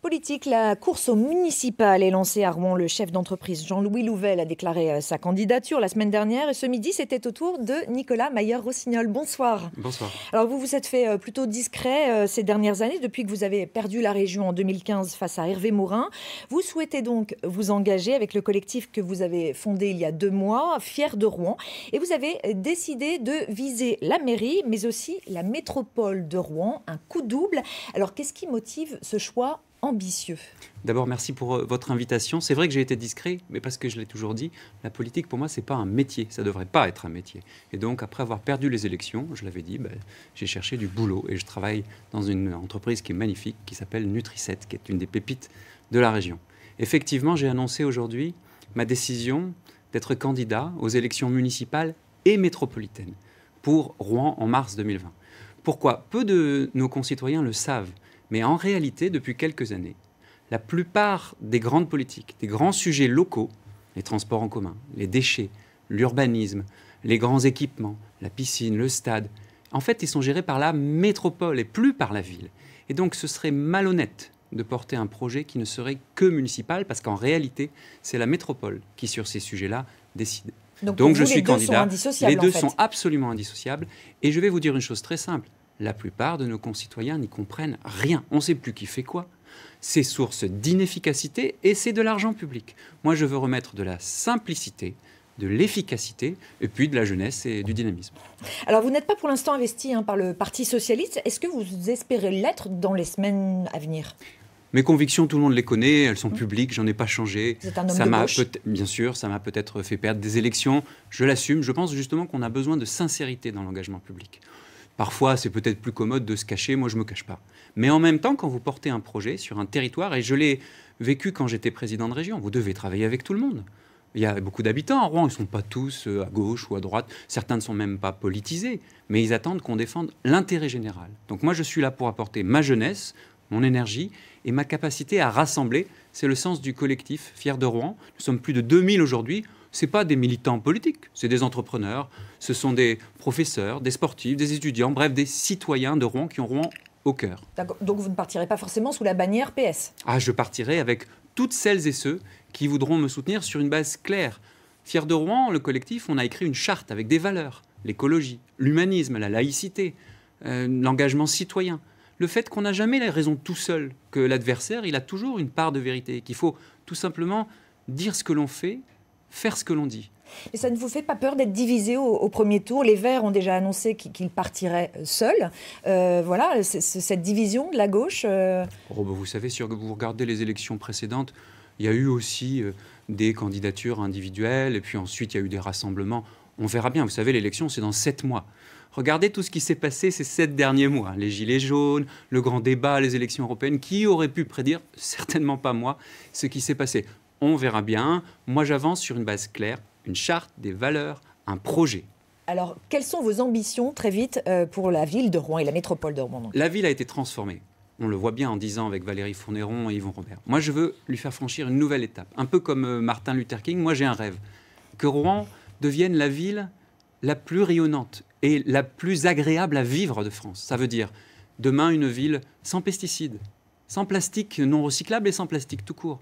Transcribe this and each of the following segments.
Politique, la course aux municipales est lancée à Rouen. Le chef d'entreprise Jean-Louis Louvel a déclaré sa candidature la semaine dernière et ce midi, c'était au tour de Nicolas Mayer-Rossignol. Bonsoir. Bonsoir. Alors vous vous êtes fait plutôt discret ces dernières années, depuis que vous avez perdu la région en 2015 face à Hervé Morin. Vous souhaitez donc vous engager avec le collectif que vous avez fondé il y a 2 mois, Fiers de Rouen. Et vous avez décidé de viser la mairie, mais aussi la métropole de Rouen, un coup double. Alors qu'est-ce qui motive ce choix ambitieux? D'abord, merci pour votre invitation. C'est vrai que j'ai été discret, mais parce que je l'ai toujours dit, la politique, pour moi, ce n'est pas un métier. Ça ne devrait pas être un métier. Et donc, après avoir perdu les élections, je l'avais dit, j'ai cherché du boulot. Et je travaille dans une entreprise qui est magnifique, qui s'appelle Nutri-7, qui est une des pépites de la région. Effectivement, j'ai annoncé aujourd'hui ma décision d'être candidat aux élections municipales et métropolitaines pour Rouen en mars 2020. Pourquoi? Peu de nos concitoyens le savent. Mais en réalité, depuis quelques années, la plupart des grandes politiques, des grands sujets locaux, les transports en commun, les déchets, l'urbanisme, les grands équipements, la piscine, le stade, en fait, ils sont gérés par la métropole et plus par la ville. Et donc, ce serait malhonnête de porter un projet qui ne serait que municipal, parce qu'en réalité, c'est la métropole qui, sur ces sujets-là, décide. Donc je suis candidat. Les deux en fait. sont absolument indissociables. Et je vais vous dire une chose très simple. La plupart de nos concitoyens n'y comprennent rien. On ne sait plus qui fait quoi. C'est source d'inefficacité et c'est de l'argent public. Moi, je veux remettre de la simplicité, de l'efficacité et puis de la jeunesse et du dynamisme. Alors, vous n'êtes pas pour l'instant investi par le Parti socialiste. Est-ce que vous espérez l'être dans les semaines à venir ? Mes convictions, tout le monde les connaît, elles sont publiques, j'en ai pas changé. Vous êtes un homme de gauche. Bien sûr, ça m'a peut-être fait perdre des élections. Je l'assume. Je pense justement qu'on a besoin de sincérité dans l'engagement public. Parfois, c'est peut-être plus commode de se cacher. Moi, je ne me cache pas. Mais en même temps, quand vous portez un projet sur un territoire, et je l'ai vécu quand j'étais président de région, vous devez travailler avec tout le monde. Il y a beaucoup d'habitants à Rouen. Ils ne sont pas tous à gauche ou à droite. Certains ne sont même pas politisés. Mais ils attendent qu'on défende l'intérêt général. Donc moi, je suis là pour apporter ma jeunesse, mon énergie et ma capacité à rassembler. C'est le sens du collectif Fiers de Rouen. Nous sommes plus de 2000 aujourd'hui. Ce n'est pas des militants politiques, c'est des entrepreneurs, ce sont des professeurs, des sportifs, des étudiants, bref, des citoyens de Rouen qui ont Rouen au cœur. Donc vous ne partirez pas forcément sous la bannière PS? Je partirai avec toutes celles et ceux qui voudront me soutenir sur une base claire. Fiers de Rouen, le collectif, on a écrit une charte avec des valeurs, l'écologie, l'humanisme, la laïcité, l'engagement citoyen. Le fait qu'on n'a jamais la raison tout seul, que l'adversaire, il a toujours une part de vérité, qu'il faut tout simplement dire ce que l'on fait, faire ce que l'on dit. Mais ça ne vous fait pas peur d'être divisé au premier tour? Les Verts ont déjà annoncé qu'ils partiraient seuls. Voilà, cette division de la gauche... Vous savez, si vous regardez les élections précédentes, il y a eu aussi des candidatures individuelles, et puis ensuite il y a eu des rassemblements. On verra bien, vous savez, l'élection, c'est dans 7 mois. Regardez tout ce qui s'est passé ces 7 derniers mois. Les gilets jaunes, le grand débat, les élections européennes. Qui aurait pu prédire, certainement pas moi, ce qui s'est passé? On verra bien. Moi, j'avance sur une base claire, une charte, des valeurs, un projet. Alors, quelles sont vos ambitions, très vite, pour la ville de Rouen et la métropole de Rouen? La ville a été transformée. On le voit bien en 10 ans avec Valérie Fournéron et Yvon Robert. Moi, je veux lui faire franchir une nouvelle étape. Un peu comme Martin Luther King, moi, j'ai un rêve. Que Rouen devienne la ville la plus rayonnante et la plus agréable à vivre de France. Ça veut dire, demain, une ville sans pesticides, sans plastique non recyclable et sans plastique tout court,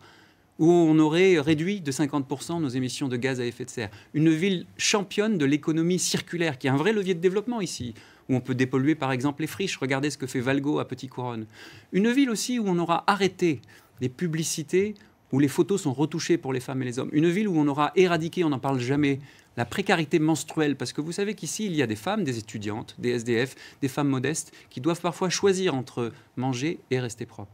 où on aurait réduit de 50% nos émissions de gaz à effet de serre. Une ville championne de l'économie circulaire, qui est un vrai levier de développement ici, où on peut dépolluer par exemple les friches. Regardez ce que fait Valgo à Petit-Couronne. Une ville aussi où on aura arrêté les publicités où les photos sont retouchées pour les femmes et les hommes. Une ville où on aura éradiqué, on n'en parle jamais, la précarité menstruelle. Parce que vous savez qu'ici, il y a des femmes, des étudiantes, des SDF, des femmes modestes, qui doivent parfois choisir entre manger et rester propre.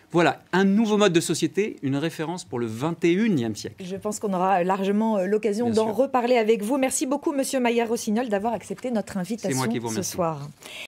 Voilà, un nouveau mode de société, une référence pour le 21e siècle. Je pense qu'on aura largement l'occasion d'en reparler avec vous. Merci beaucoup, Monsieur Mayer-Rossignol, d'avoir accepté notre invitation ce soir.